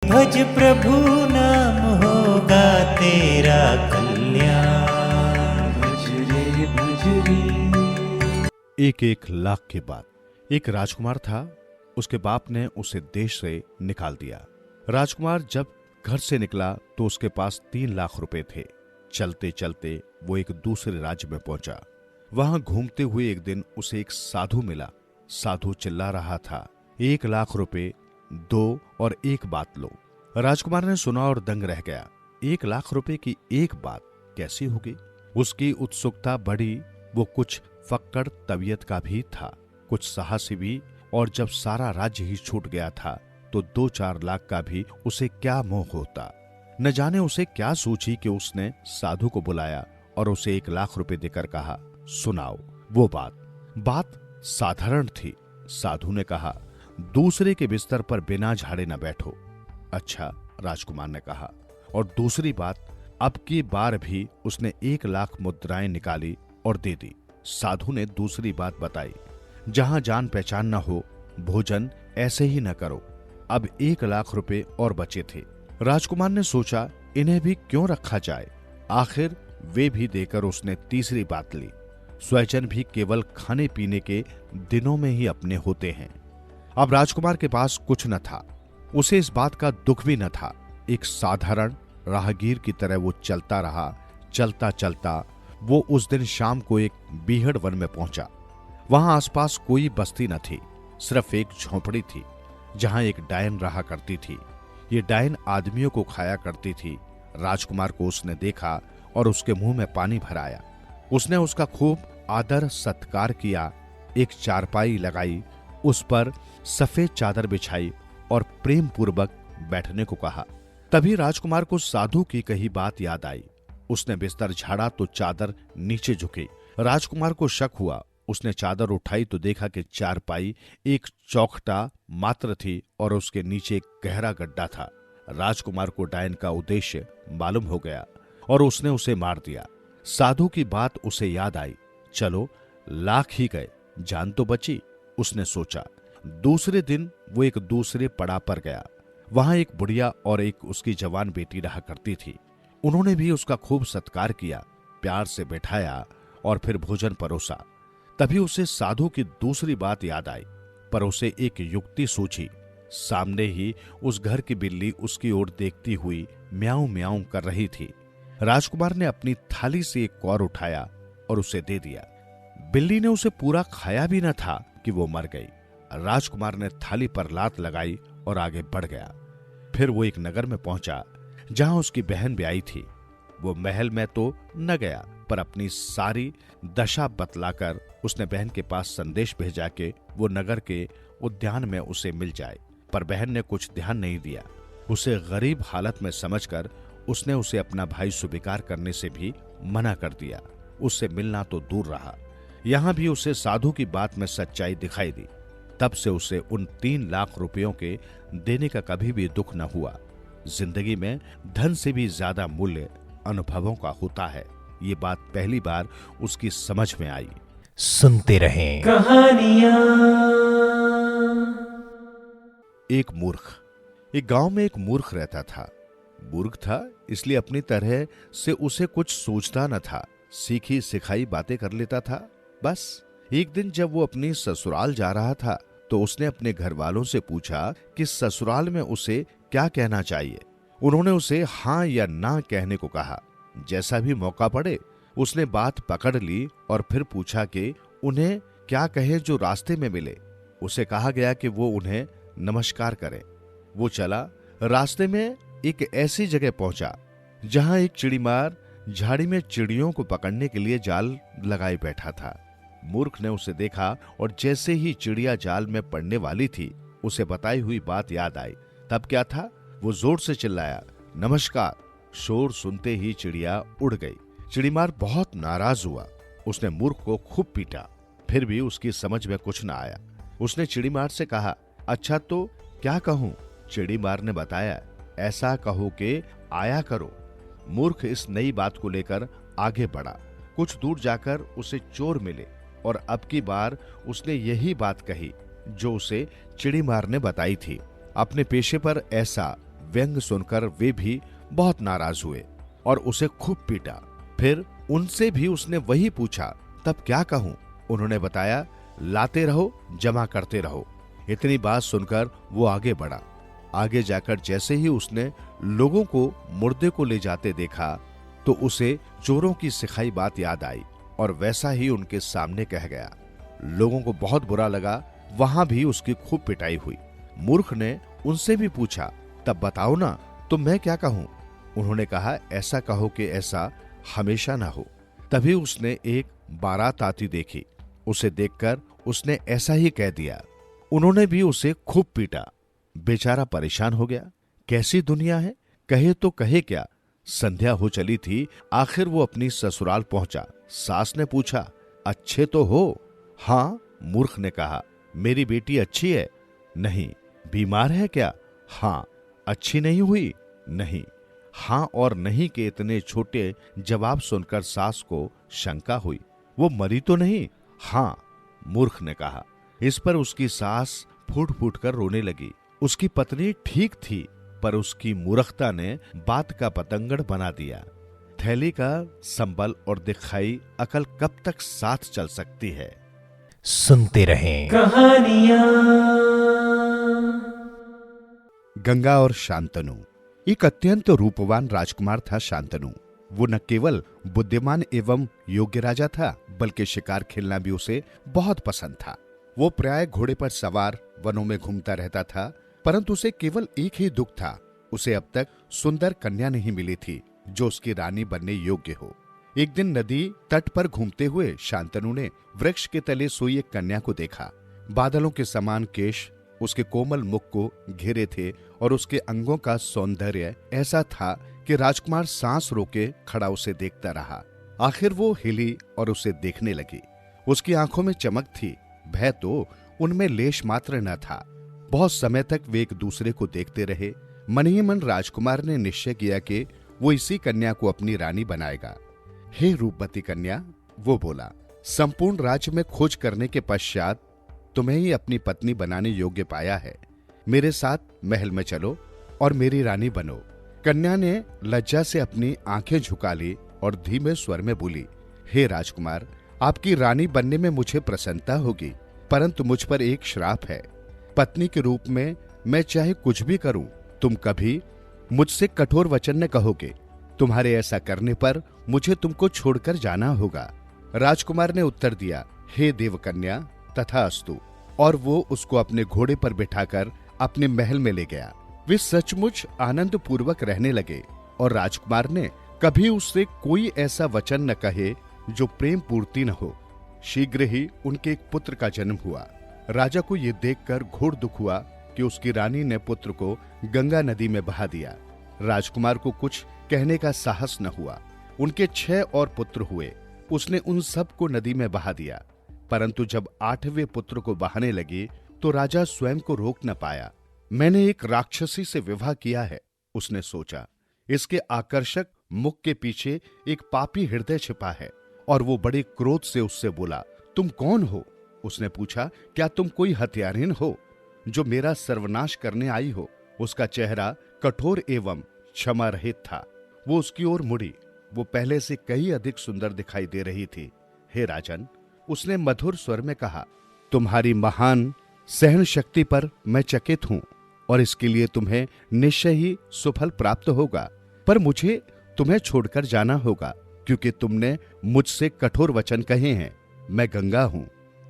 भज प्रभु नाम होगा तेरा कल्याण। भज रे भज रे। एक एक लाख के बाद एक राजकुमार था। उसके बाप ने उसे देश से निकाल दिया। राजकुमार जब घर से निकला तो उसके पास 3 लाख रुपए थे। चलते चलते वो एक दूसरे राज्य में पहुंचा। वहां घूमते हुए एक दिन उसे एक साधु मिला। साधु चिल्ला रहा था, 1 लाख रुपए दो और एक बात लो। राजकुमार ने सुना और दंग रह गया। 1 लाख रुपए की एक बात कैसी होगी? उसकी उत्सुकता बढ़ी। वो कुछ फक्कड़ तबीयत का भी था, कुछ साहसी भी, और जब सारा राज्य ही छूट गया था तो 2-4 लाख का भी उसे क्या मोह होता। न जाने उसे क्या सोची कि उसने साधु को बुलाया और उसे 1 लाख रुपए देकर कहा, सुनाओ वो बात साधारण थी। साधु ने कहा, दूसरे के बिस्तर पर बिना झाड़े न बैठो। अच्छा, राजकुमार ने कहा। और दूसरी बात, अब की बार भी उसने 1 लाख मुद्राएं निकाली और दे दी। साधु ने दूसरी बात बताई, जहां जान पहचान न हो, भोजन ऐसे ही न करो। अब 1 लाख रुपए और बचे थे। राजकुमार ने सोचा, इन्हें भी क्यों रखा जाए। आखिर वे भी देकर उसने तीसरी बात ली, स्वजन भी केवल खाने पीने के दिनों में ही अपने होते हैं। अब राजकुमार के पास कुछ न था। उसे इस बात का दुख भी न था। एक साधारण राहगीर की तरह वो चलता रहा। चलता चलता वो उस दिन शाम को एक बीहड़ वन में पहुंचा। वहां आसपास कोई बस्ती न थी, सिर्फ एक झोंपड़ी थी जहां एक डायन रहा करती थी। ये डायन आदमियों को खाया करती थी। राजकुमार को उसने देखा और उसके मुंह में पानी भराया। उसने उसका खूब आदर सत्कार किया। एक चारपाई लगाई, उस पर सफेद चादर बिछाई और प्रेम पूर्वक बैठने को कहा। तभी राजकुमार को साधु की कही बात याद आई। उसने बिस्तर झाड़ा तो चादर नीचे झुकी। राजकुमार को शक हुआ। उसने चादर उठाई तो देखा कि चारपाई एक चौखटा मात्र थी और उसके नीचे एक गहरा गड्ढा था। राजकुमार को डायन का उद्देश्य मालूम हो गया और उसने उसे मार दिया। साधु की बात उसे याद आई। चलो, लाख ही गए, जान तो बची, उसने सोचा। दूसरे दिन वो एक दूसरे पड़ाव पर गया। वहां एक बुढ़िया और एक उसकी जवान बेटी रहा करती थी। उन्होंने भी उसका खूब सत्कार किया, प्यार से बैठाया और फिर भोजन परोसा। तभी उसे साधु की दूसरी बात याद आई, पर उसे एक युक्ति सूझी। सामने ही उस घर की बिल्ली उसकी ओर देखती हुई म्याऊं म्याऊं कर रही थी। राजकुमार ने अपनी थाली से एक कौर उठाया और उसे दे दिया। बिल्ली ने उसे पूरा खाया भी न था कि वो मर गई। राजकुमार ने थाली पर लात लगाई और आगे बढ़ गया। फिर वो एक नगर में पहुंचा जहां उसकी बहन ब्याई थी। वो महल में तो न गया, पर अपनी सारी दशा बतलाकर उसने बहन के पास संदेश भेजा कि वो नगर के उद्यान में उसे मिल जाए। पर बहन ने कुछ ध्यान नहीं दिया। उसे गरीब हालत में समझकर उसने उसे अपना भाई स्वीकार करने से भी मना कर दिया। उससे मिलना तो दूर रहा। यहां भी उसे साधु की बात में सच्चाई दिखाई दी। तब से उसे उन 3 लाख रुपयों के देने का कभी भी दुख न हुआ। जिंदगी में धन से भी ज्यादा मूल्य अनुभवों का होता है। ये बात पहली बार उसकी समझ में आई। सुनते रहें कहानियां। एक मूर्ख। एक गांव में एक मूर्ख रहता था। मूर्ख था इसलिए अपनी तरह से उसे कुछ सोचता न था। सीखी सिखाई बातें कर लेता था, बस। एक दिन जब वो अपनी ससुराल जा रहा था तो उसने अपने घर वालों से पूछा कि ससुराल में उसे क्या कहना चाहिए। उन्होंने उसे हाँ या ना कहने को कहा। जैसा भी मौका पड़े उसने बात पकड़ ली और फिर पूछा कि उन्हें क्या कहे जो रास्ते में मिले। उसे कहा गया कि वो उन्हें नमस्कार करे। वो चला। रास्ते में एक ऐसी जगह पहुंचा जहां एक चिड़ीमार झाड़ी में चिड़ियों को पकड़ने के लिए जाल लगाए बैठा था। मूर्ख ने उसे देखा और जैसे ही चिड़िया जाल में पड़ने वाली थी, उसे बताई हुई बात याद आई। तब क्या था, वो जोर से चिल्लाया, नमस्कार। शोर सुनते ही चिड़िया उड़ गई। चिड़ीमार बहुत नाराज हुआ। उसने मूर्ख को खूब पीटा, फिर भी उसकी समझ में कुछ न आया। उसने चिड़ीमार से कहा, अच्छा तो क्या कहूं? चिड़ीमार ने बताया, ऐसा कहो कि आया करो। मूर्ख इस नई बात को लेकर आगे बढ़ा। कुछ दूर जाकर उसे चोर मिले और अब की बार उसने यही बात कही जो उसे चिड़ीमार ने बताई थी। अपने पेशे पर ऐसा व्यंग सुनकर वे भी बहुत नाराज हुए और उसे खूब पीटा। फिर उनसे भी उसने वही पूछा, तब क्या कहूं? उन्होंने बताया, लाते रहो, जमा करते रहो। इतनी बात सुनकर वो आगे बढ़ा। आगे जाकर जैसे ही उसने लोगों को मुर्दे को ले जाते देखा तो उसे चोरों की सिखाई बात याद आई और वैसा ही उनके सामने कह गया। लोगों को बहुत बुरा लगा। वहां भी उसकी खूब पिटाई हुई। मूर्ख ने उनसे भी पूछा, तब बताओ ना, तो मैं क्या कहूं? उन्होंने कहा, ऐसा कहो कि ऐसा हमेशा ना हो। तभी उसने एक बारात आती देखी। उसे देखकर उसने ऐसा ही कह दिया। उन्होंने भी उसे खूब पीटा। बेचारा परेशान हो गया। कैसी दुनिया है, कहे तो कहे क्या। संध्या हो चली थी। आखिर वो अपनी ससुराल पहुंचा। सास ने पूछा, अच्छे तो हो? हाँ, मूर्ख ने कहा। मेरी बेटी अच्छी है? नहीं। बीमार है क्या? हाँ। अच्छी नहीं हुई? नहीं। हाँ और नहीं के इतने छोटे जवाब सुनकर सास को शंका हुई। वो मरी तो नहीं? हाँ, मूर्ख ने कहा। इस पर उसकी सास फूट फूट कर रोने लगी। उसकी पत्नी ठीक थी, पर उसकी मूर्खता ने बात का पतंगड़ बना दिया। थैली का संबल और दिखाई अकल कब तक साथ चल सकती है। सुनते रहें कहानियाँ। गंगा और शांतनु। एक अत्यंत रूपवान राजकुमार था शांतनु। वो न केवल बुद्धिमान एवं योग्य राजा था, बल्कि शिकार खेलना भी उसे बहुत पसंद था। वो प्राय घोड़े पर सवार वनों में घूमता रहता था, परंतु उसे केवल एक ही दुख था। उसे अब तक सुंदर कन्या नहीं मिली थी जो उसकी रानी बनने योग्य हो। एक दिन नदी तट पर घूमते हुए शांतनु ने वृक्ष के तले सोई एक कन्या को देखा। बादलों के समान केश उसके कोमल मुख को घेरे थे और उसके अंगों का सौंदर्य ऐसा था कि राजकुमार सांस रोके खड़ा उसे देखता रहा। आखिर वो हिली और उसे देखने लगी। उसकी आंखों में चमक थी, भय तो उनमें लेश मात्र न था। बहुत समय तक वे एक दूसरे को देखते रहे। मन ही मन राजकुमार ने निश्चय किया कि वो इसी कन्या को अपनी रानी बनाएगा। हे रूपवती कन्या, वो बोला, संपूर्ण राज्य में खोज करने के पश्चात तुम्हें ही अपनी पत्नी बनाने योग्य पाया है। मेरे साथ महल में चलो और मेरी रानी बनो। कन्या ने लज्जा से अपनी आंखें झुका ली और धीमे स्वर में बोली, हे राजकुमार, आपकी रानी बनने में मुझे प्रसन्नता होगी, परंतु मुझ पर एक श्राप है। पत्नी के रूप में मैं चाहे कुछ भी करूं, तुम कभी मुझसे कठोर वचन न कहोगे। तुम्हारे ऐसा करने पर मुझे तुमको छोड़कर जाना होगा। राजकुमार ने उत्तर दिया, हे देवकन्या, तथास्तु। और वो उसको अपने घोड़े पर बिठाकर अपने महल में ले गया। वे सचमुच आनंद पूर्वक रहने लगे और राजकुमार ने कभी उससे कोई ऐसा वचन न कहे जो प्रेम पूर्ति न हो। शीघ्र ही उनके एक पुत्र का जन्म हुआ। राजा को यह देखकर घोर दुख हुआ कि उसकी रानी ने पुत्र को गंगा नदी में बहा दिया। राजकुमार को कुछ कहने का साहस न हुआ। उनके 6 और पुत्र हुए। उसने उन सब को नदी में बहा दिया, परंतु जब 8वें पुत्र को बहाने लगी तो राजा स्वयं को रोक न पाया। मैंने एक राक्षसी से विवाह किया है, उसने सोचा। इसके आकर्षक मुख के पीछे एक पापी हृदय छिपा है। और वो बड़े क्रोध से उससे बोला, तुम कौन हो? उसने पूछा, क्या तुम कोई हत्यारिन हो जो मेरा सर्वनाश करने आई हो? उसका चेहरा कठोर एवं क्षमा रहित था। वो उसकी ओर मुड़ी। वो पहले से कहीं अधिक सुंदर दिखाई दे रही थी। हे राजन, उसने मधुर स्वर में कहा, तुम्हारी महान सहन शक्ति पर मैं चकित हूं और इसके लिए तुम्हें निश्चय ही सुफल प्राप्त होगा। पर मुझे तुम्हें छोड़कर जाना होगा, क्योंकि तुमने मुझसे कठोर वचन कहे हैं। मैं गंगा हूं,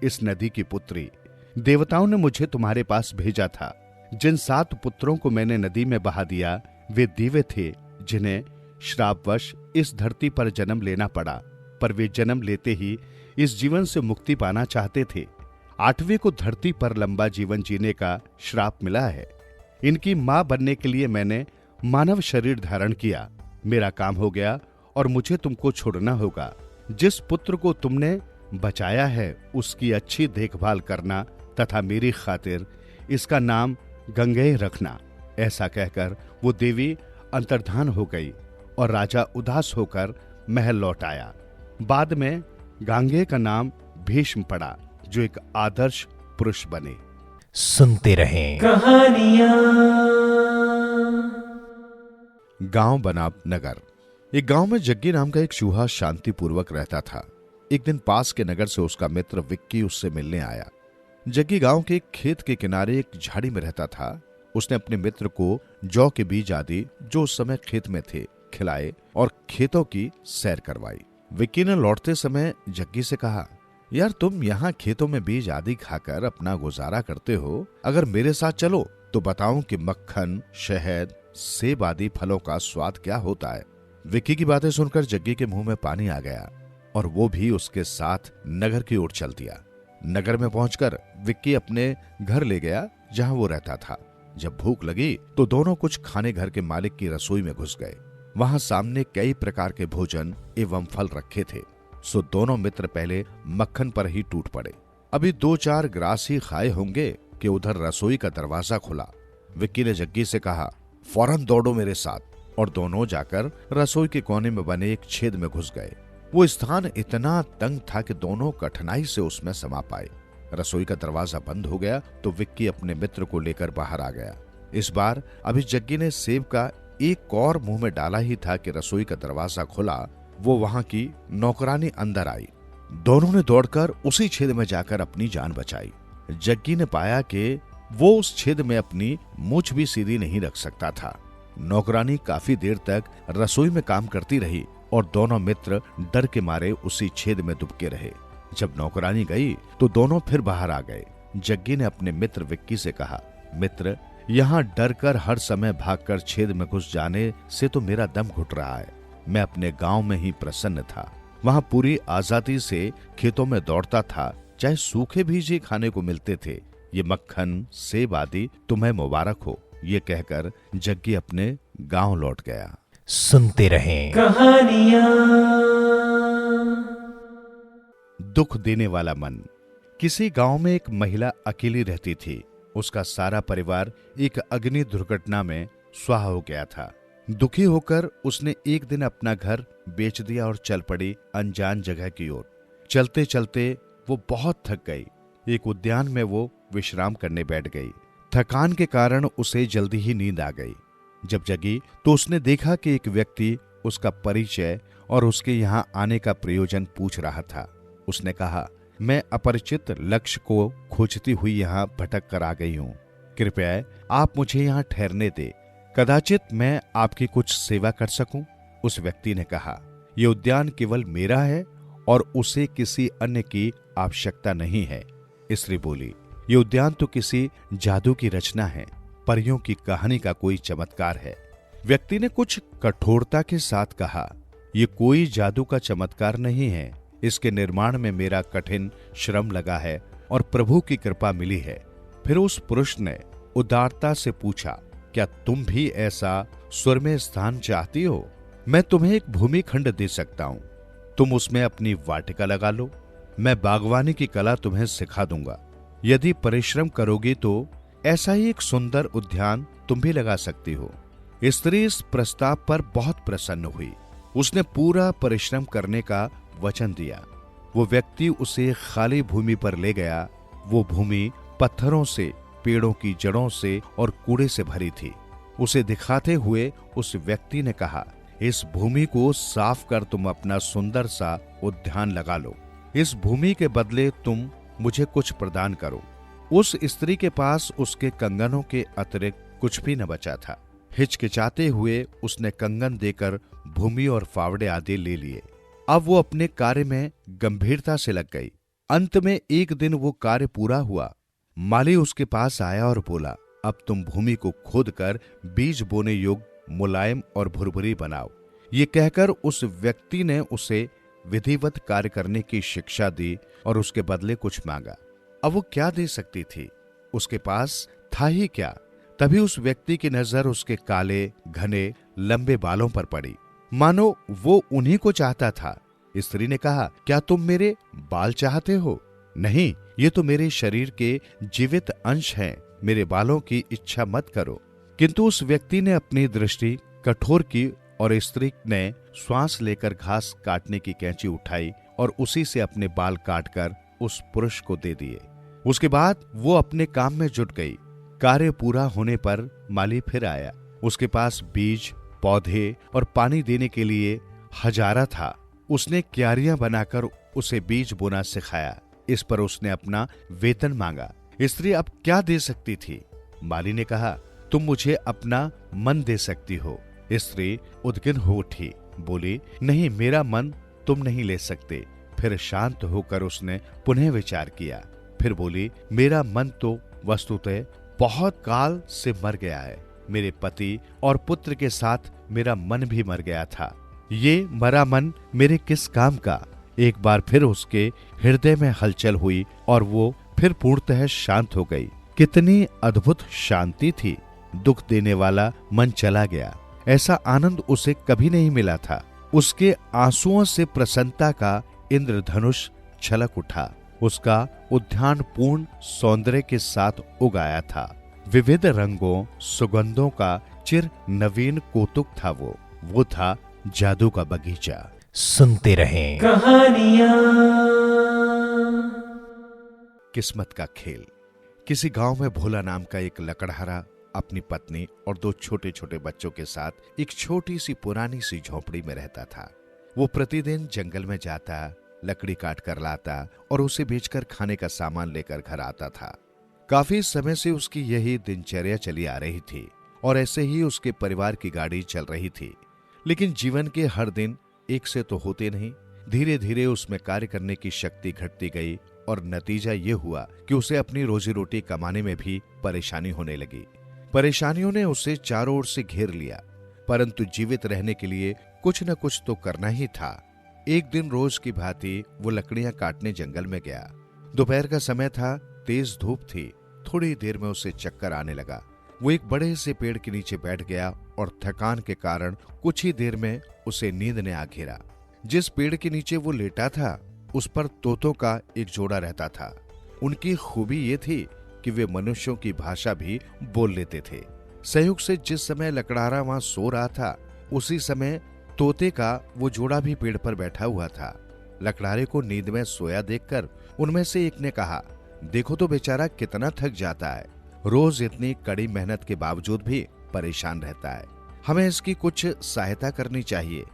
इस नदी की पुत्री। देवताओं ने मुझे तुम्हारे पास भेजा था। जिन 7 पुत्रों को मैंने नदी में बहा दिया, वे दिव्य थे, जिन्हें श्रापवश इस धरती पर जन्म लेना पड़ा। पर वे जन्म लेते ही इस जीवन से मुक्ति पाना चाहते थे। 8वें को धरती पर लंबा जीवन जीने का श्राप मिला है। इनकी मां बनने के लिए मैंने मानव शरीर धारण किया। मेरा काम हो गया और मुझे तुमको छोड़ना होगा। जिस पुत्र को तुमने बचाया है उसकी अच्छी देखभाल करना तथा मेरी खातिर इसका नाम गंगेय रखना। ऐसा कहकर वो देवी अंतर्धान हो गई और राजा उदास होकर महल लौट आया। बाद में गांगेय का नाम भीष्म पड़ा, जो एक आदर्श पुरुष बने। सुनते रहें कहानियाँ। गांव बनाम नगर। एक गांव में जग्गी नाम का एक चूहा शांतिपूर्वक रहता था। एक दिन पास के नगर से उसका मित्र विक्की उससे मिलने आया। जग्गी गांव के एक खेत के किनारे एक झाड़ी में रहता था। उसने अपने मित्र को जौ के बीज आदि जो उस समय खेत में थे खिलाए और खेतों की सैर करवाई। विक्की ने लौटते समय जग्गी से कहा, यार तुम यहाँ खेतों में बीज आदि खाकर अपना गुजारा करते हो, अगर मेरे साथ चलो तो बताऊं कि मक्खन, शहद, सेब आदि फलों का स्वाद क्या होता है। विक्की की बातें सुनकर जग्गी के मुंह में पानी आ गया और वो भी उसके साथ नगर की ओर चल दिया। नगर में पहुंचकर विक्की अपने घर ले गया जहां वो रहता था। जब भूख लगी तो दोनों कुछ खाने घर के मालिक की रसोई में घुस गए। वहां सामने कई प्रकार के भोजन एवं फल रखे थे। सो दोनों मित्र पहले मक्खन पर ही टूट पड़े। अभी 2-4 ग्रास ही खाए होंगे कि उधर रसोई का दरवाजा खुला। विक्की ने जग्गी से कहा, फौरन दौड़ो मेरे साथ, और दोनों जाकर रसोई के कोने में बने एक छेद में घुस गए। वो स्थान इतना तंग था कि दोनों कठिनाई से उसमें समा पाए। रसोई का दरवाजा बंद हो गया तो विक्की अपने मित्र को लेकर बाहर आ गया। इस बार अभी जग्गी ने सेब का एक और मुंह में डाला ही था कि रसोई का दरवाजा खुला। वो वहां की नौकरानी अंदर आई। दोनों ने दौड़कर उसी छेद में जाकर अपनी जान बचाई। जग्गी ने पाया कि वो उस छेद में अपनी मूंछ भी सीधी नहीं रख सकता था। नौकरानी काफी देर तक रसोई में काम करती रही और दोनों मित्र डर के मारे उसी छेद में दुबके रहे। जब नौकरानी गई तो दोनों फिर बाहर आ गए। जग्गी ने अपने मित्र विक्की से कहा, मित्र, यहाँ डर कर हर समय भागकर छेद में घुस जाने से तो मेरा दम घुट रहा है। मैं अपने गांव में ही प्रसन्न था। वहाँ पूरी आजादी से खेतों में दौड़ता था, चाहे सूखे बीज ही खाने को मिलते थे। ये मक्खन, सेब आदि तुम्हें मुबारक हो। ये कहकर जग्गी अपने गांव लौट गया। सुनते रहें कहानियाँ। दुख देने वाला मन। किसी गांव में एक महिला अकेली रहती थी। उसका सारा परिवार एक अग्नि दुर्घटना में स्वाहा हो गया था। दुखी होकर उसने एक दिन अपना घर बेच दिया और चल पड़ी अनजान जगह की ओर। चलते चलते वो बहुत थक गई। एक उद्यान में वो विश्राम करने बैठ गई। थकान के कारण उसे जल्दी ही नींद आ गई। जब जगी तो उसने देखा कि एक व्यक्ति उसका परिचय और उसके यहाँ आने का प्रयोजन पूछ रहा था। उसने कहा, मैं अपरिचित लक्ष्य को खोजती हुई यहाँ भटक कर आ गई हूँ। कृपया आप मुझे यहाँ ठहरने दे। कदाचित मैं आपकी कुछ सेवा कर सकूं। उस व्यक्ति ने कहा, ये उद्यान केवल मेरा है और उसे किसी अन्य की आवश्यकता नहीं है। स्त्री बोली, ये उद्यान तो किसी जादू की रचना है, परियों की कहानी का कोई चमत्कार है। व्यक्ति ने कुछ कठोरता के साथ कहा, ये कोई जादू का चमत्कार नहीं है। इसके निर्माण में मेरा कठिन श्रम लगा है और प्रभु की कृपा मिली है। फिर उस पुरुष ने उदारता से पूछा, क्या तुम भी ऐसा स्वर्गीय स्थान चाहती हो? मैं तुम्हें एक भूमि खंड दे सकता हूँ। तुम उसमें अपनी वाटिका लगा लो। मैं बागवानी की कला तुम्हें सिखा दूंगा। यदि परिश्रम करोगी तो ऐसा ही एक सुंदर उद्यान तुम भी लगा सकती हो। स्त्री इस प्रस्ताव पर बहुत प्रसन्न हुई। उसने पूरा परिश्रम करने का वचन दिया। वो व्यक्ति उसे खाली भूमि पर ले गया। वो भूमि पत्थरों से, पेड़ों की जड़ों से और कूड़े से भरी थी। उसे दिखाते हुए उस व्यक्ति ने कहा, इस भूमि को साफ कर तुम अपना सुंदर सा उद्यान लगा लो। इस भूमि के बदले तुम मुझे कुछ प्रदान करो। उस स्त्री के पास उसके कंगनों के अतिरिक्त कुछ भी न बचा था। हिचकिचाते हुए उसने कंगन देकर भूमि और फावड़े आदि ले लिए। अब वो अपने कार्य में गंभीरता से लग गई। अंत में एक दिन वो कार्य पूरा हुआ। माली उसके पास आया और बोला, अब तुम भूमि को खोदकर बीज बोने योग्य मुलायम और भुरभुरी बनाओ। ये कहकर उस व्यक्ति ने उसे विधिवत कार्य करने की शिक्षा दी और उसके बदले कुछ मांगा। अब वो क्या दे सकती थी? उसके पास था ही क्या? तभी उस व्यक्ति की नजर उसके काले, घने, लंबे बालों पर पड़ी, मानो वो उन्हीं को चाहता था। स्त्री ने कहा, क्या तुम मेरे बाल चाहते हो? नहीं, ये तो मेरे शरीर के जीवित अंश हैं। मेरे बालों की इच्छा मत करो। किंतु उस व्यक्ति ने अपनी दृष्टि कठोर की और स्त्री ने श्वास लेकर घास काटने की कैंची उठाई और उसी से अपने बाल काटकर उस पुरुष को दे दिए। उसके बाद वो अपने काम में जुट गई। कार्य पूरा होने पर माली फिर आया। उसके पास बीज, पौधे और पानी देने के लिए हजारा था। उसने क्यारियां बनाकर उसे बीज बोना सिखाया। इस पर उसने अपना वेतन मांगा। स्त्री अब क्या दे सकती थी? माली ने कहा, तुम मुझे अपना मन दे सकती हो। स्त्री उद्विग्न हो उठी, बोली, नहीं, मेरा मन तुम नहीं ले सकते। फिर शांत होकर उसने पुनः विचार किया। फिर बोली, मेरा मन तो वस्तुतः बहुत काल से मर गया है। मेरे पति और पुत्र के साथ मेरा मन भी मर गया था। ये मरा मन मेरे किस काम का? एक बार फिर उसके हृदय में हलचल हुई और वो फिर पूर्णतः शांत हो गई। कितनी अद्भुत शांति थी। दुख देने वाला मन चला गया। ऐसा आनंद उसे कभी नहीं मिला था। उसके आंसुओं से प्रसन्नता का इंद्रधनुष छलक उठा। उसका उद्यान पूर्ण सौंदर्य के साथ उगाया था। विविध रंगों, सुगंधों का चिर नवीन कौतुक था। वो था जादू का बगीचा। सुनते रहें कहानियां। किस्मत का खेल। किसी गांव में भोला नाम का एक लकड़हारा अपनी पत्नी और 2 छोटे छोटे बच्चों के साथ एक छोटी सी पुरानी सी झोपड़ी में रहता था। वो प्रतिदिन जंगल में जाता, लकड़ी काट कर लाता और उसे बेचकर खाने का सामान लेकर घर आता था। काफी समय से उसकी यही दिनचर्या चली आ रही थी और ऐसे ही उसके परिवार की गाड़ी चल रही थी। लेकिन जीवन के हर दिन एक से तो होते नहीं। धीरे धीरे उसमें कार्य करने की शक्ति घटती गई और नतीजा ये हुआ कि उसे अपनी रोजी रोटी कमाने में भी परेशानी होने लगी। परेशानियों ने उसे चारों ओर से घेर लिया, परंतु जीवित रहने के लिए कुछ न कुछ तो करना ही था। एक दिन रोज की भांति वो लकड़ियां काटने जंगल में गया। दोपहर का समय था, तेज धूप थी। थोड़ी देर में उसे चक्कर आने लगा। वो एक बड़े से पेड़ के नीचे बैठ गया और थकान के कारण कुछ ही देर में उसे नींद ने आ घेरा। जिस पेड़ के नीचे वो लेटा था, उस पर तोतों का एक जोड़ा रहता था। उनकी खूबी ये थी कि वे मनुष्यों की भाषा भी बोल लेते थे। संयोग से जिस समय लकड़हारा वहां सो रहा था, उसी समय तोते का वो जोड़ा भी पेड़ पर बैठा हुआ था। लकड़हारे को नींद में सोया देखकर उनमें से एक ने कहा, देखो तो बेचारा कितना थक जाता है। रोज इतनी कड़ी मेहनत के बावजूद भी परेशान रहता है। हमें इसकी कुछ सहायता करनी चाहिए।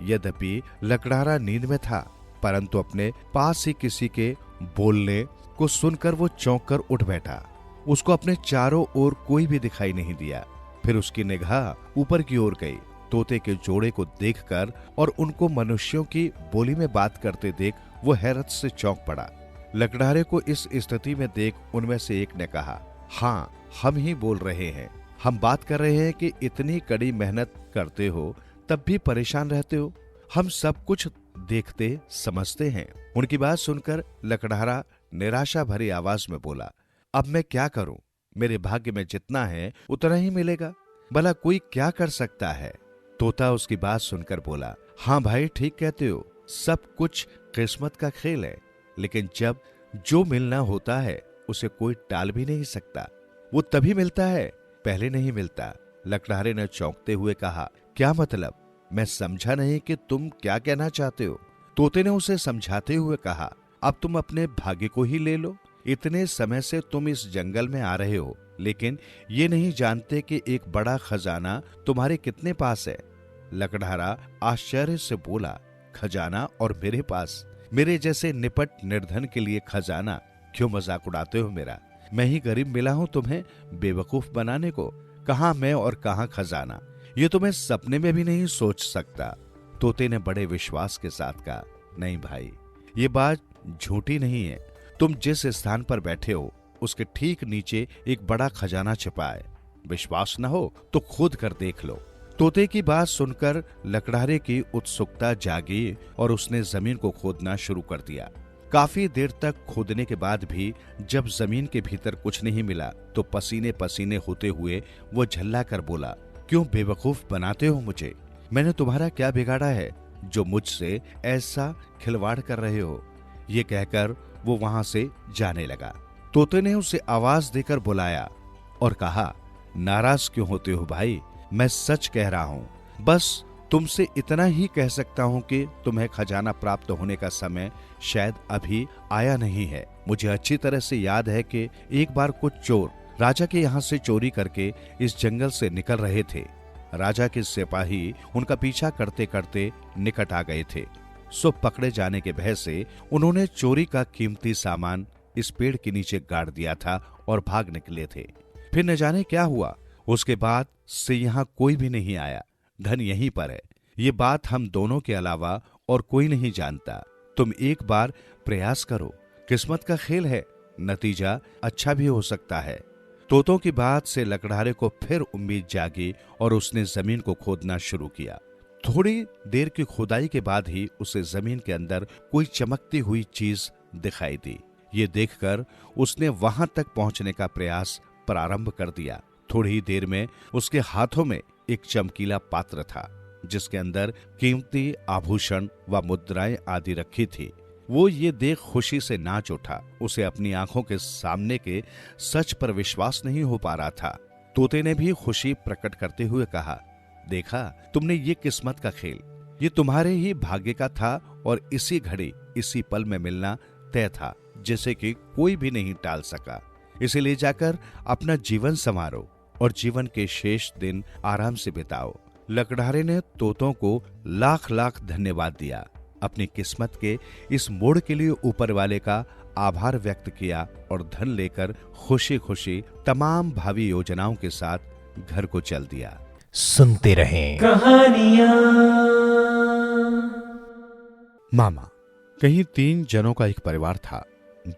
यद्यपि लकड़हारा नींद में था, परंतु अपने पास ही किसी के बोलने को सुनकर वो चौंक कर उठ बैठा। उसको अपने चारों ओर कोई भी दिखाई नहीं दिया। फिर उसकी निगाह ऊपर की ओर गई। तोते के जोड़े को देखकर और उनको मनुष्यों की बोली में बात करते देख वो हैरत से चौंक पड़ा। लकड़हारे को इस स्थिति में देख उनमें से एक ने कहा, हाँ, हम ही बोल रहे हैं। हम बात कर रहे हैं कि इतनी कड़ी मेहनत करते हो तब भी परेशान रहते हो। हम सब कुछ देखते समझते हैं। उनकी बात सुनकर लकड़हारा निराशा भरी आवाज में बोला, अब मैं क्या करूं? मेरे भाग्य में जितना है उतना ही मिलेगा। भला कोई क्या कर सकता है? तोता उसकी बात सुनकर बोला, हाँ भाई, ठीक कहते हो। सब कुछ किस्मत का खेल है, लेकिन जब जो मिलना होता है उसे कोई टाल भी नहीं सकता। वो तभी मिलता है, पहले नहीं मिलता। लकड़हारे ने चौंकते हुए कहा, क्या मतलब? मैं समझा नहीं कि तुम क्या कहना चाहते हो। तोते ने उसे समझाते हुए कहा, अब तुम अपने भाग्य को ही ले लो। इतने समय से तुम इस जंगल में आ रहे हो, लेकिन ये नहीं जानते कि एक बड़ा खजाना तुम्हारे कितने पास है। लकड़हारा आश्चर्य से बोला, खजाना और मेरे पास? मेरे जैसे निपट निर्धन के लिए खजाना? क्यों मजाक उड़ाते हो मेरा? मैं ही गरीब मिला हूं तुम्हें बेवकूफ बनाने को। कहां मैं और कहां खजाना? ये तो मैं सपने में भी नहीं सोच सकता। तोते ने बड़े विश्वास के साथ कहा, नहीं भाई, ये बात झूठी नहीं है। तुम जिस स्थान पर बैठे हो उसके ठीक नीचे एक बड़ा खजाना छिपा है। विश्वास न हो तो खोद कर देख लो। तोते की बात सुनकर लकड़हारे की उत्सुकता जागी और उसने जमीन को खोदना शुरू कर दिया। काफी देर तक खोदने के बाद भी जब जमीन के भीतर कुछ नहीं मिला तो पसीने पसीने होते हुए वो झल्ला कर बोला, क्यों बेवकूफ बनाते हो मुझे? मैंने तुम्हारा क्या बिगाड़ा है जो मुझसे ऐसा खिलवाड़ कर रहे हो? ये कहकर वो वहां से जाने लगा। तोते ने उसे आवाज देकर बुलाया और कहा, नाराज क्यों होते हो भाई? मैं सच कह रहा हूं। बस तुमसे इतना ही कह सकता हूं कि तुम्हें खजाना प्राप्त होने का समय शायद अभी आया नहीं है। मुझे अच्छी तरह से याद है कि एक बार कुछ चोर राजा के यहाँ से चोरी करके इस जंगल से निकल रहे थे। राजा के सिपाही उनका पीछा करते करते निकट आ गए थे। सो पकड़े जाने के भय से उन्होंने चोरी का कीमती सामान इस पेड़ के नीचे गाड़ दिया था और भाग निकले थे। फिर न जाने क्या हुआ, उसके बाद से यहाँ कोई भी नहीं आया। धन यहीं पर है, ये बात हम दोनों के अलावा और कोई नहीं जानता। तुम एक बार प्रयास करो, किस्मत का खेल है, नतीजा अच्छा भी हो सकता है। तोतों की बात से लकड़हारे को फिर उम्मीद जागी और उसने जमीन को खोदना शुरू किया। थोड़ी देर की खुदाई के बाद ही उसे जमीन के अंदर कोई चमकती हुई चीज दिखाई दी। ये देखकर उसने वहां तक पहुंचने का प्रयास प्रारंभ कर दिया। थोड़ी ही देर में उसके हाथों में एक चमकीला पात्र था जिसके अंदर कीमती आभूषण व मुद्राएं आदि रखी थी। वो ये देख खुशी से नाच उठा। उसे अपनी आंखों के सामने के सच पर विश्वास नहीं हो पा रहा था। तोते ने भी खुशी प्रकट करते हुए कहा, देखा तुमने ये किस्मत का खेल, ये तुम्हारे ही भाग्य का था और इसी घड़ी इसी पल में मिलना तय था, जैसे कि कोई भी नहीं टाल सका। इसे ले जाकर अपना जीवन संवारो और जीवन के शेष दिन आराम से बिताओ। लकड़हारे ने तोतों को लाख लाख धन्यवाद दिया। अपनी किस्मत के इस मोड़ के लिए ऊपर वाले का आभार व्यक्त किया और धन लेकर खुशी खुशी तमाम भावी योजनाओं के साथ घर को चल दिया। सुनते रहें कहानियाँ। मामा। कहीं 3 जनों का एक परिवार था,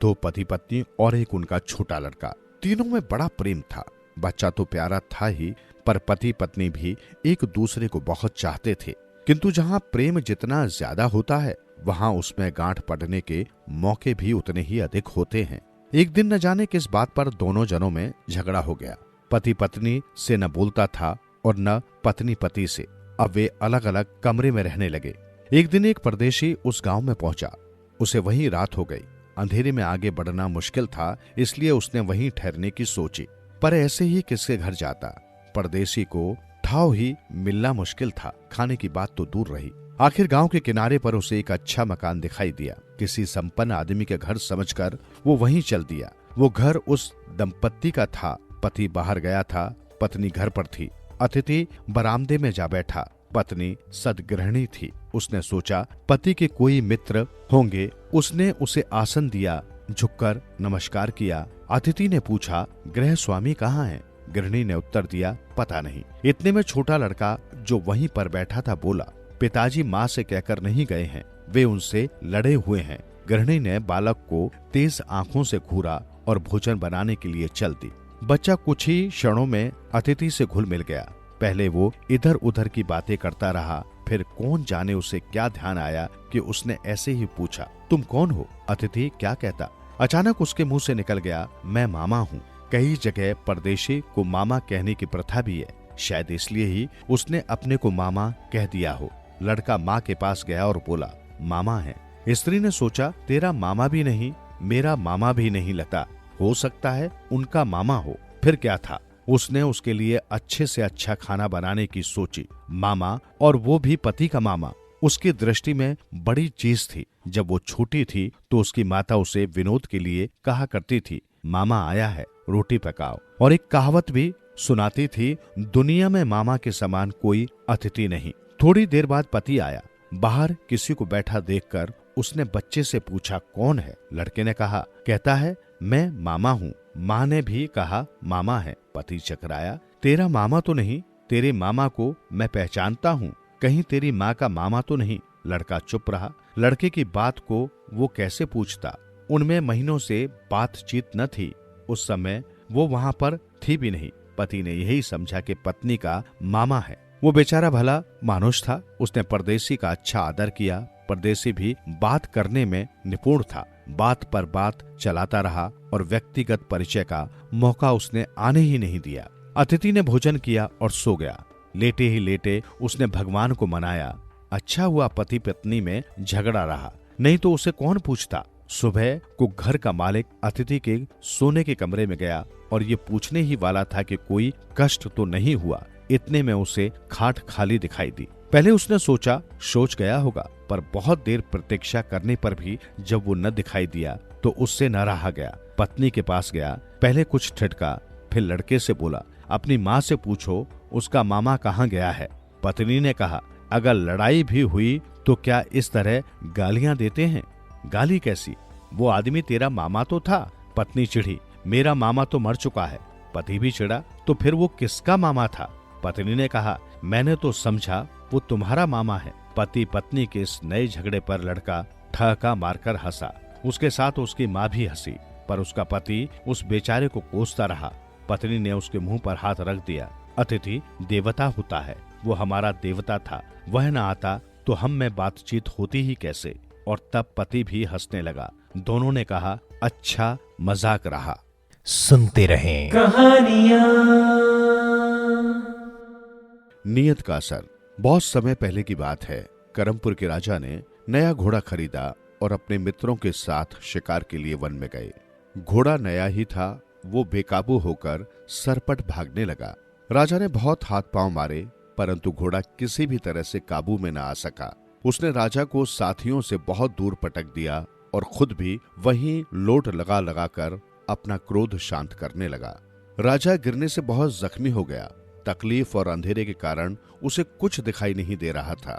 2 पति पत्नी और एक उनका छोटा लड़का। तीनों में बड़ा प्रेम था। बच्चा तो प्यारा था ही, पर पति पत्नी भी एक दूसरे को बहुत चाहते थे। किंतु जहाँ प्रेम जितना ज्यादा होता है, वहाँ उसमें गांठ पड़ने के मौके भी उतने ही अधिक होते हैं। एक दिन न जाने किस बात पर दोनों जनों में झगड़ा हो गया। पति पत्नी से न बोलता था और न पत्नी पति से। अब वे अलग अलग कमरे में रहने लगे। एक दिन एक परदेशी उस गांव में पहुंचा। उसे वहीं रात हो गई। अंधेरे में आगे बढ़ना मुश्किल था, इसलिए उसने वहीं ठहरने की सोची। पर ऐसे ही किसके घर जाता। परदेशी को ठाव ही मिलना मुश्किल था, खाने की बात तो दूर रही। आखिर गांव के किनारे पर उसे एक अच्छा मकान दिखाई दिया। किसी संपन्न आदमी के घर समझकर वो वहीं चल दिया। वो घर उस दंपत्ति का था। पति बाहर गया था, पत्नी घर पर थी। अतिथि बरामदे में जा बैठा। पत्नी सदगृहिणी थी। उसने सोचा पति के कोई मित्र होंगे। उसने उसे आसन दिया, झुककर नमस्कार किया। अतिथि ने पूछा, गृह स्वामी कहाँ हैं? गृहिणी ने उत्तर दिया, पता नहीं। इतने में छोटा लड़का जो वहीं पर बैठा था बोला, पिताजी माँ से कहकर नहीं गए हैं, वे उनसे लड़े हुए हैं। गृहिणी ने बालक को तेज आंखों से घूरा और भोजन बनाने के लिए चल दी। बच्चा कुछ ही क्षणों में अतिथि से घुल मिल गया। पहले वो इधर उधर की बातें करता रहा, फिर कौन जाने उसे क्या ध्यान आया कि उसने ऐसे ही पूछा, तुम कौन हो? अतिथि क्या कहता? अचानक उसके मुंह से निकल गया, मैं मामा हूँ। कई जगह परदेशी को मामा कहने की प्रथा भी है, शायद इसलिए ही उसने अपने को मामा कह दिया हो। लड़का माँ के पास गया और बोला, मामा है। स्त्री ने सोचा, तेरा मामा भी नहीं, मेरा मामा भी नहीं लगता, हो सकता है उनका मामा हो। फिर क्या था, उसने उसके लिए अच्छे से अच्छा खाना बनाने की सोची। मामा, और वो भी पति का मामा, उसकी दृष्टि में बड़ी चीज थी। जब वो छोटी थी तो उसकी माता उसे विनोद के लिए कहा करती थी, मामा आया है, रोटी पकाओ। और एक कहावत भी सुनाती थी, दुनिया में मामा के समान कोई अतिथि नहीं। थोड़ी देर बाद पति आया। बाहर किसी को बैठा देखकर उसने बच्चे से पूछा, कौन है? लड़के ने कहा, कहता है मैं मामा हूँ। माँ ने भी कहा, मामा है। पति चकराया, तेरा मामा तो नहीं, तेरे मामा को मैं पहचानता हूँ, कहीं तेरी माँ का मामा तो नहीं? लड़का चुप रहा। लड़के की बात को वो कैसे पूछता? उनमें महीनों से बातचीत न थी। उस समय वो वहां पर थी भी नहीं। पति ने यही समझा कि पत्नी का मामा है। वो बेचारा भला मानुष था। उसने परदेशी का अच्छा आदर किया। परदेशी भी बात करने में निपुण था। बात पर बात चलाता रहा और व्यक्तिगत परिचय का मौका उसने आने ही नहीं दिया। अतिथि ने भोजन किया और सो गया। लेटे ही लेटे उसने भगवान को मनाया। अच्छा हुआ पति पत्नी में झगड़ा रहा, नहीं तो उसे कौन पूछता। सुबह को घर का मालिक अतिथि के सोने के कमरे में गया और ये पूछने ही वाला था कि कोई कष्ट तो नहीं हुआ। इतने में उसे खाट खाली दिखाई दी। पहले उसने सोचा सोच गया होगा, पर बहुत देर प्रतीक्षा करने पर भी जब वो न दिखाई दिया तो उससे न रहा गया। पत्नी के पास गया, पहले कुछ ठिठका, फिर लड़के से बोला, अपनी माँ से पूछो उसका मामा कहाँ गया है। पत्नी ने कहा, अगर लड़ाई भी हुई तो क्या इस तरह गालियां देते हैं? गाली कैसी? वो आदमी तेरा मामा तो था। पत्नी चिढ़ी, मेरा मामा तो मर चुका है। पति भी चिढ़ा, तो फिर वो किसका मामा था? पत्नी ने कहा, मैंने तो समझा वो तुम्हारा मामा है। पति पत्नी के इस नए झगड़े पर लड़का ठहाका मारकर हंसा। उसके साथ उसकी माँ भी हंसी, पर उसका पति उस बेचारे को कोसता रहा। पत्नी ने उसके मुंह पर हाथ रख दिया। अतिथि देवता होता है, वो हमारा देवता था, वह न आता तो हम में बातचीत होती ही कैसे। और तब पति भी हंसने लगा। दोनों ने कहा, अच्छा मजाक रहा। सुनते रहें कहानियाँ। नियत का असर। बहुत समय पहले की बात है। करमपुर के राजा ने नया घोड़ा खरीदा और अपने मित्रों के साथ शिकार के लिए वन में गए। घोड़ा नया ही था, वो बेकाबू होकर सरपट भागने लगा। राजा ने बहुत हाथ पांव मारे, परंतु घोड़ा किसी भी तरह से काबू में न आ सका। उसने राजा को साथियों से बहुत दूर पटक दिया और खुद भी वहीं लोट लगा लगा कर अपना क्रोध शांत करने लगा। राजा गिरने से बहुत जख्मी हो गया। तकलीफ और अंधेरे के कारण उसे कुछ दिखाई नहीं दे रहा था।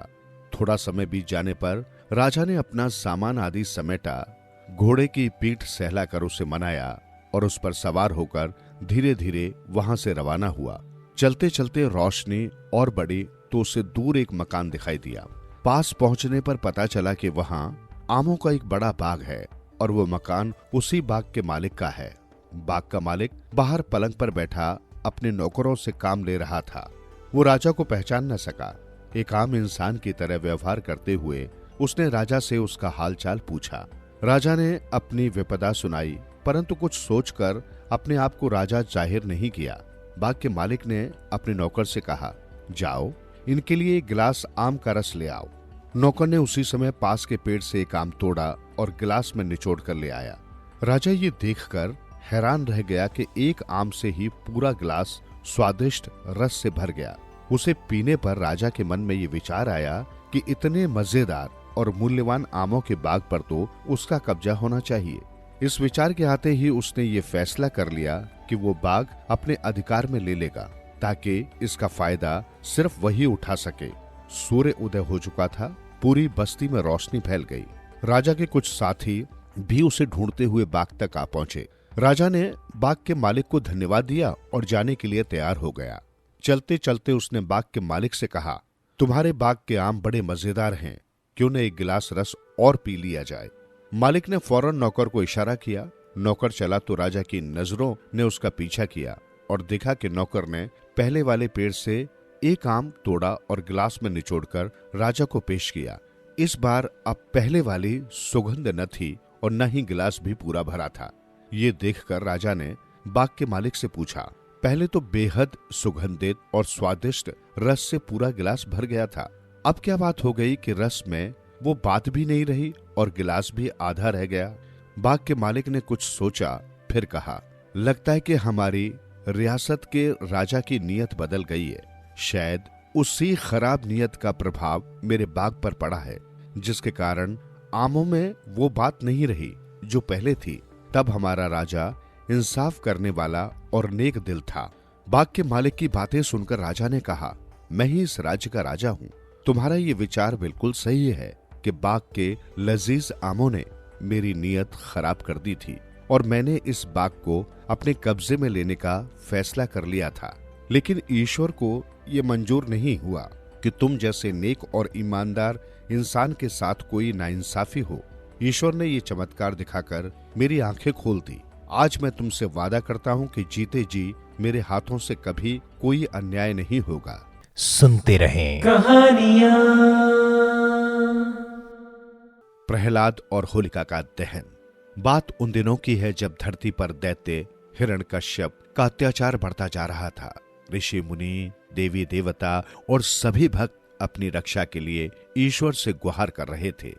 थोड़ा समय बीत जाने पर राजा ने अपना सामान आदि समेटा, घोड़े की पीठ सहलाकर उसे मनाया और उस पर सवार होकर धीरे धीरे वहां से रवाना हुआ। चलते चलते रोशनी और बढ़ी तो उसे दूर एक मकान दिखाई दिया। पास पहुंचने पर पता चला कि वहां आमों का एक बड़ा बाग है और वो मकान उसी बाग के मालिक का है। बाग का मालिक बाहर पलंग पर बैठा अपने नौकरों से काम ले रहा था। वो राजा को पहचान न सका। एक आम इंसान की तरह व्यवहार करते हुए उसने राजा से उसका हालचाल पूछा। राजा ने अपनी विपदा सुनाई, परंतु कुछ सोचकर अपने आप को राजा जाहिर नहीं किया। बाग के मालिक ने अपने नौकर से कहा, जाओ इनके लिए एक गिलास आम का रस ले आओ। नौकर ने उसी समय पास के पेड़ से एक आम तोड़ा और गिलास में निचोड़ कर ले आया। राजा ये देखकर हैरान रह गया कि एक आम से ही पूरा गिलास स्वादिष्ट रस से भर गया। उसे पीने पर राजा के मन में ये विचार आया कि इतने मजेदार और मूल्यवान आमों के बाग पर तो उसका कब्जा होना चाहिए। इस विचार के आते ही उसने ये फैसला कर लिया कि वो बाग अपने अधिकार में ले लेगा, ताकि इसका फायदा सिर्फ वही उठा सके। सूर्य उदय हो चुका था। पूरी बस्ती में रोशनी फैल गई। राजा के कुछ साथी भी उसे ढूंढते हुए बाग तक आ पहुंचे। राजा ने बाग के मालिक को धन्यवाद दिया और जाने के लिए तैयार हो गया। चलते चलते उसने बाग के मालिक से कहा, तुम्हारे बाग के आम बड़े मजेदार हैं, क्यों न एक गिलास रस और पी लिया जाए। मालिक ने फौरन नौकर को इशारा किया। नौकर चला तो राजा की नजरों ने उसका पीछा किया और देखा कि नौकर ने पहले वाले पेड़ से एक आम तोड़ा और गिलास में निचोड़कर राजा को पेश किया। इस बार अब पहले वाली सुगंध न थी और न ही गिलास भी पूरा भरा था। ये देखकर राजा ने बाग के मालिक से पूछा, पहले तो बेहद सुगंधित और स्वादिष्ट रस से पूरा गिलास भर गया था, अब क्या बात हो गई कि रस में वो बात भी नहीं रही और गिलास भी आधा रह गया। बाग के मालिक ने कुछ सोचा, फिर कहा, लगता है कि हमारी रियासत के राजा की नीयत बदल गई है। शायद उसी खराब नीयत का प्रभाव मेरे बाग पर पड़ा है, जिसके कारण आमों में वो बात नहीं रही जो पहले थी। तब हमारा राजा इंसाफ करने वाला और नेक दिल था। बाग के मालिक की बातें सुनकर राजा ने कहा, मैं ही इस राज्य का राजा हूँ। तुम्हारा ये विचार बिल्कुल सही है कि बाग के लजीज आमों ने मेरी नीयत खराब कर दी थी और मैंने इस बाग को अपने कब्जे में लेने का फैसला कर लिया था। लेकिन ईश्वर को ये मंजूर नहीं हुआ कि तुम जैसे नेक और ईमानदार इंसान के साथ कोई नाइंसाफी हो। ईश्वर ने ये चमत्कार दिखाकर मेरी आंखें खोल दी। आज मैं तुमसे वादा करता हूँ कि जीते जी मेरे हाथों से कभी कोई अन्याय नहीं होगा। सुनते रहें कहानियाँ। प्रहलाद और होलिका का दहन। बात उन दिनों की है जब धरती पर दैत्य हिरण्यकश्यप का अत्याचार बढ़ता जा रहा था। ऋषि मुनि, देवी देवता और सभी भक्त अपनी रक्षा के लिए ईश्वर से गुहार कर रहे थे।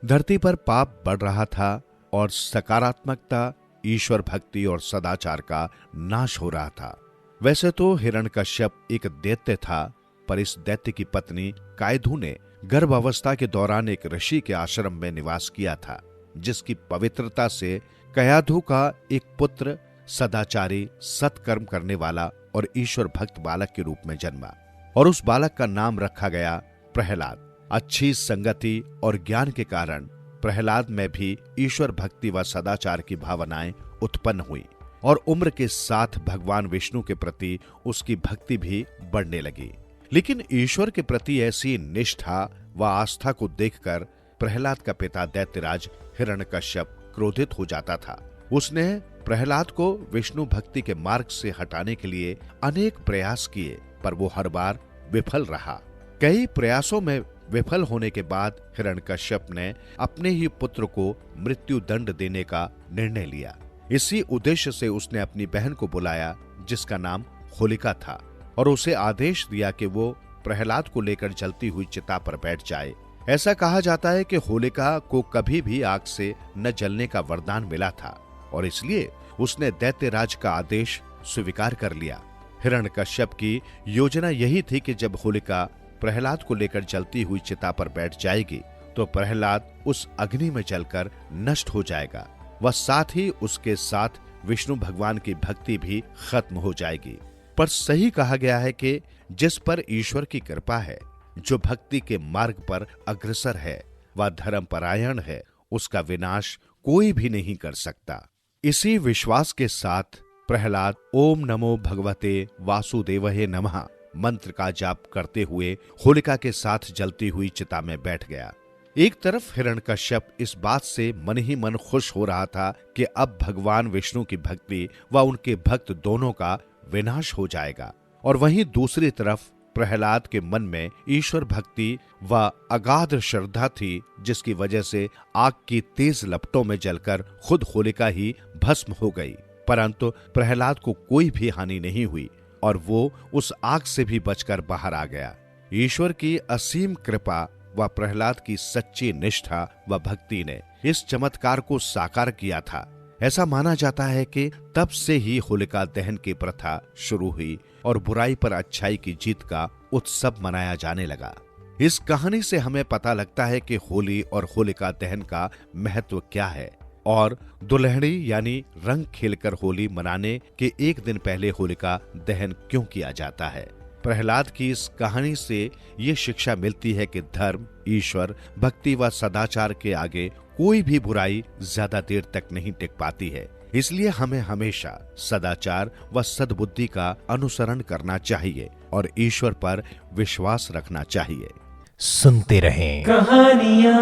धरती पर पाप बढ़ रहा था और सकारात्मकता, ईश्वर भक्ति और सदाचार का नाश हो रहा था। वैसे तो हिरण्यकश्यप एक दैत्य था, पर इस दैत्य की पत्नी कायधु ने गर्भावस्था के दौरान एक ऋषि के आश्रम में निवास किया था, जिसकी पवित्रता से कयाधु का एक पुत्र सदाचारी, सत्कर्म करने वाला और ईश्वर भक्त बालक के रूप में जन्मा और उस बालक का नाम रखा गया प्रहलाद। अच्छी संगति और ज्ञान के कारण प्रहलाद में भी ईश्वर भक्ति व सदाचार की भावनाएं उत्पन्न हुई और उम्र के साथ भगवान विष्णु के प्रति उसकी भक्ति भी बढ़ने लगी। लेकिन ईश्वर के प्रति ऐसी निष्ठा व आस्था को देखकर प्रहलाद का पिता दैत्यराज हिरण्यकश्यप क्रोधित हो जाता था। उसने प्रहलाद को विष्णु भक्ति के मार्ग से हटाने के लिए अनेक प्रयास किए, पर वो हर बार विफल रहा। कई प्रयासों में विफल होने के बाद हिरण्यकश्यप ने अपने ही पुत्र को मृत्यु दंड देने का निर्णय लिया। इसी उद्देश्य से उसने अपनी बहन को बुलाया, जिसका नाम होलिका था, और उसे आदेश दिया कि वो प्रहलाद को लेकर जलती हुई चिता पर बैठ जाए। ऐसा कहा जाता है कि होलिका को कभी भी आग से न जलने का वरदान मिला था और इसलिए उसने दैत्यराज का आदेश स्वीकार कर लिया। हिरण्यकश्यप की योजना यही थी कि जब होलिका प्रहलाद को लेकर जलती हुई चिता पर बैठ जाएगी तो प्रहलाद उस अग्नि में जलकर नष्ट हो जाएगा व साथ ही उसके साथ विष्णु भगवान की भक्ति भी खत्म हो जाएगी। पर सही कहा गया है कि जिस पर ईश्वर की कृपा है, जो भक्ति के मार्ग पर अग्रसर है व धर्मपरायण है, उसका विनाश कोई भी नहीं कर सकता। इसी विश्वास के साथ प्रहलाद ओम नमो भगवते वासुदेवहे नमः मंत्र का जाप करते हुए होलिका के साथ जलती हुई चिता में बैठ गया। एक तरफ हिरण्यकश्यप इस बात से मन ही मन खुश हो रहा था कि अब भगवान विष्णु की भक्ति व उनके भक्त दोनों का विनाश हो जाएगा, और वहीं दूसरी तरफ प्रहलाद के मन में ईश्वर भक्ति व अगाध श्रद्धा थी, जिसकी वजह से आग की तेज लपटों में जलकर खुद होलिका ही भस्म हो गई। परंतु प्रहलाद को कोई भी हानि नहीं हुई और वो उस आग से भी बचकर बाहर आ गया। ईश्वर की असीम कृपा व प्रहलाद की सच्ची निष्ठा व भक्ति ने इस चमत्कार को साकार किया था। ऐसा माना जाता है कि तब से ही होलिका दहन की प्रथा शुरू हुई और बुराई पर अच्छाई की जीत का उत्सव मनाया जाने लगा। इस कहानी से हमें पता लगता है कि होली और होलिका दहन का महत्व क्या है और दुल्हड़ी यानी रंग खेलकर होली मनाने के एक दिन पहले होलिका दहन क्यों किया जाता है। प्रहलाद की इस कहानी से ये शिक्षा मिलती है कि धर्म, ईश्वर, भक्ति व सदाचार के आगे कोई भी बुराई ज्यादा देर तक नहीं टिक पाती है। इसलिए हमें हमेशा सदाचार व सद्बुद्धि का अनुसरण करना चाहिए और ईश्वर पर विश्वास रखना चाहिए। सुनते रहें कहानियाँ।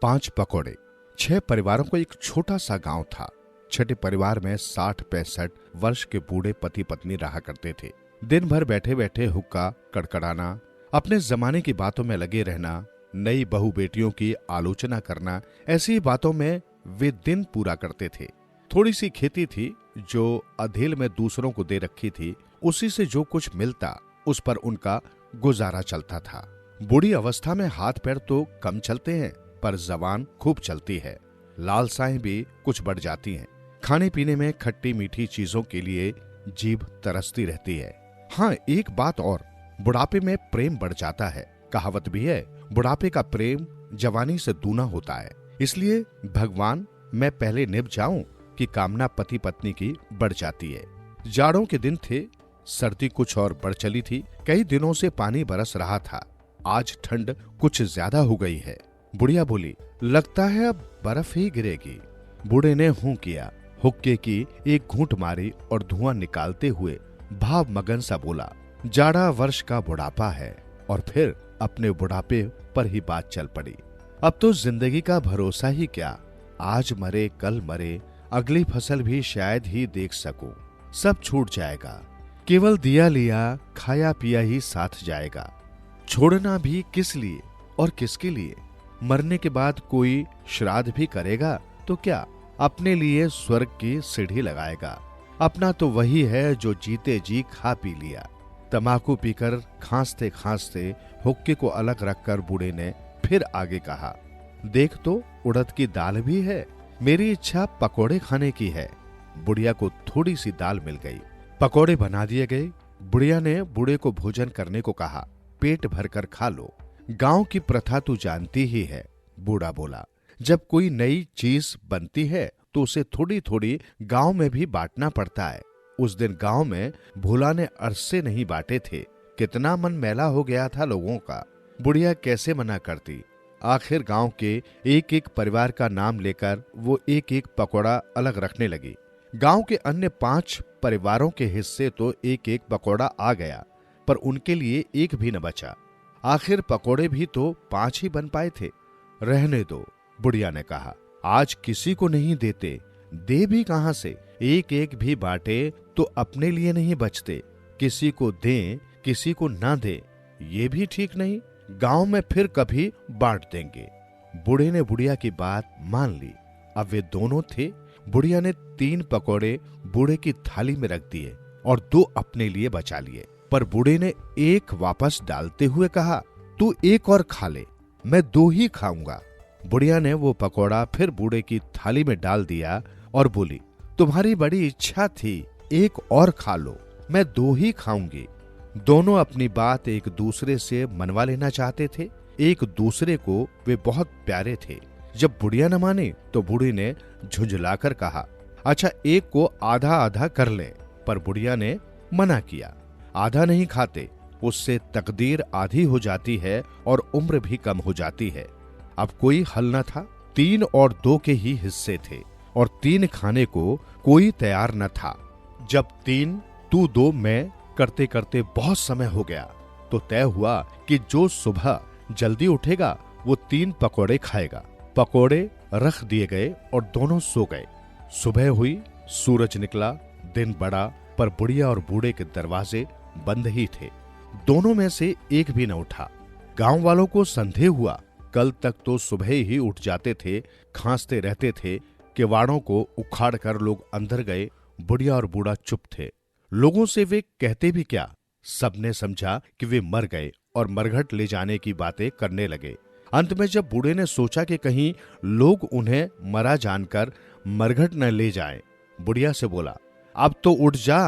5 पकौड़े। 6 परिवारों का एक छोटा सा गांव था। छठे परिवार में 60-65 वर्ष के बूढ़े पति पत्नी रहा करते थे। दिन भर बैठे बैठे हुक्का कड़कड़ाना, अपने जमाने की बातों में लगे रहना, नई बहू बेटियों की आलोचना करना, ऐसी बातों में वे दिन पूरा करते थे। थोड़ी सी खेती थी जो अधेल में दूसरों को दे रखी थी, उसी से जो कुछ मिलता उस पर उनका गुजारा चलता था। बूढ़ी अवस्था में हाथ पैर तो कम चलते हैं पर जबान खूब चलती है। लालसाएं भी कुछ बढ़ जाती हैं। खाने पीने में खट्टी मीठी चीजों के लिए जीभ तरसती रहती है। हाँ, एक बात और, बुढ़ापे में प्रेम बढ़ जाता है। कहावत भी है, बुढ़ापे का प्रेम जवानी से दूना होता है। इसलिए भगवान मैं पहले निभ जाऊं कि कामना पति पत्नी की बढ़ जाती है। जाड़ों के दिन थे, सर्दी कुछ और बढ़ चली थी। कई दिनों से पानी बरस रहा था। आज ठंड कुछ ज्यादा हो गई है। बुढ़िया बोली, लगता है अब बर्फ ही गिरेगी। बूढ़े ने हूं किया, हुक्के की एक घूंट मारी और धुआं निकालते हुए भाव मगन सा बोला, जाड़ा वर्ष का बुढ़ापा है। और फिर अपने बुढ़ापे पर ही बात चल पड़ी। अब तो जिंदगी का भरोसा ही क्या, आज मरे कल मरे, अगली फसल भी शायद ही देख सकूं। सब छूट जाएगा, केवल दिया लिया खाया पिया ही साथ जाएगा। छोड़ना भी किस लिए और किसके लिए? मरने के बाद कोई श्राद्ध भी करेगा तो क्या अपने लिए स्वर्ग की सीढ़ी लगाएगा? अपना तो वही है जो जीते जी खा पी लिया। तमाकू पीकर खांसते खांसते हुक्के को अलग रखकर बूढ़े ने फिर आगे कहा, देख तो उड़द की दाल भी है। मेरी इच्छा पकोड़े खाने की है। बुढ़िया को थोड़ी सी दाल मिल गई। पकोड़े बना दिए गए। बुढ़िया ने बूढ़े को भोजन करने को कहा, पेट भरकर खा लो। गांव की प्रथा तू जानती ही है। बूढ़ा बोला, जब कोई नई चीज बनती है तो उसे थोड़ी थोड़ी गांव में भी बांटना पड़ता है। उस दिन गांव में भोला ने अरसे नहीं बांटे थे। कितना मन मैला हो गया था लोगों का। बुढ़िया कैसे मना करती। आखिर गांव के एक एक परिवार का नाम लेकर वो एक एक पकौड़ा अलग रखने लगी। गांव के अन्य 5 परिवारों के हिस्से तो एक एक पकौड़ा आ गया, पर उनके लिए एक भी न बचा। आखिर पकौड़े भी तो 5 ही बन पाए थे। रहने दो, बुढ़िया ने कहा, आज किसी को नहीं देते, दे भी कहां से। एक एक भी बांटे तो अपने लिए नहीं बचते, किसी को दें किसी को ना दे, ये भी ठीक नहीं। गांव में फिर कभी बांट देंगे। बूढ़े ने बुढ़िया की बात मान ली। अब वे दोनों थे। बुढ़िया ने 3 पकौड़े बूढ़े की थाली में रख दिए और 2 अपने लिए बचा लिए। पर बूढ़े ने एक वापस डालते हुए कहा, तू एक और खा ले, मैं 2 ही खाऊंगा। बुढ़िया ने वो पकौड़ा फिर बूढ़े की थाली में डाल दिया और बोली, तुम्हारी बड़ी इच्छा थी, एक और खा लो, मैं 2 ही खाऊंगी। दोनों अपनी बात एक दूसरे से मनवा लेना चाहते थे। एक दूसरे को वे बहुत प्यारे थे। जब बुढ़िया न माने तो बूढ़ी ने झुंझलाकर कहा, अच्छा एक को आधा आधा कर ले। पर बुढ़िया ने मना किया, आधा नहीं खाते, उससे तकदीर आधी हो जाती है और उम्र भी कम हो जाती है। अब कोई हल न था। 3 और 2 के ही हिस्से थे और 3 खाने को कोई तैयार न था। जब 3 तू 2 मैं करते करते बहुत समय हो गया तो तय हुआ कि जो सुबह जल्दी उठेगा वो 3 पकौड़े खाएगा। पकौड़े रख दिए गए और दोनों सो गए। सुबह हुई, सूरज निकला, दिन बढ़ा, पर बुढ़िया और बूढ़े के दरवाजे बंद ही थे। दोनों में से एक भी न उठा। गांव वालों को संदेह हुआ। कल तक तो सुबह ही उठ जाते थे, खांसते रहते थे। किवाड़ों को उखाड़ कर लोग अंदर गए। बुढ़िया और बूढ़ा चुप थे। लोगों से वे कहते भी क्या। सबने समझा कि वे मर गए और मरघट ले जाने की बातें करने लगे। अंत में जब बूढ़े ने सोचा कि कहीं लोग उन्हें मरा जानकर मरघट न ले जाएं, बुढ़िया से बोला, अब तो उठ जा,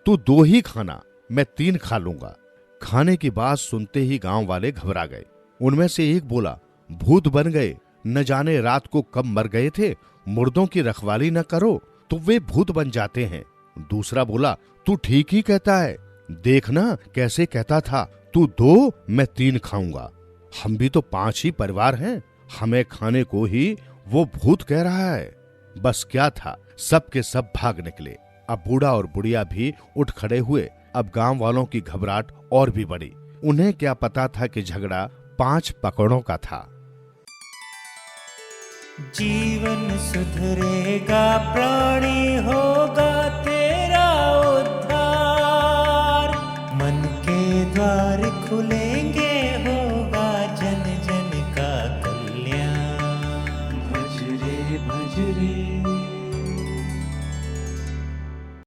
तू 2 ही खाना, मैं 3 खा लूंगा। खाने की बात सुनते ही गांव वाले घबरा गए। उनमें से एक बोला, भूत बन गए, न जाने रात को कब मर गए थे, मुर्दों की रखवाली न करो तो वे भूत बन जाते हैं। दूसरा बोला, तू ठीक ही कहता है, देखना कैसे कहता था, तू 2 मैं 3 खाऊंगा। हम भी तो 5 ही परिवार हैं, हमें खाने को ही वो भूत कह रहा है। बस क्या था, सब के सब भाग निकले। अब बूढ़ा और बुढ़िया भी उठ खड़े हुए। अब गांव वालों की घबराहट और भी बढ़ी। उन्हें क्या पता था कि झगड़ा 5 पकौड़ों का था। जीवन सुधरेगा, प्राणी होगा तेरा उद्धार, मन के द्वार खुलेंगे, होगा जन जन का कल्याण। भज रे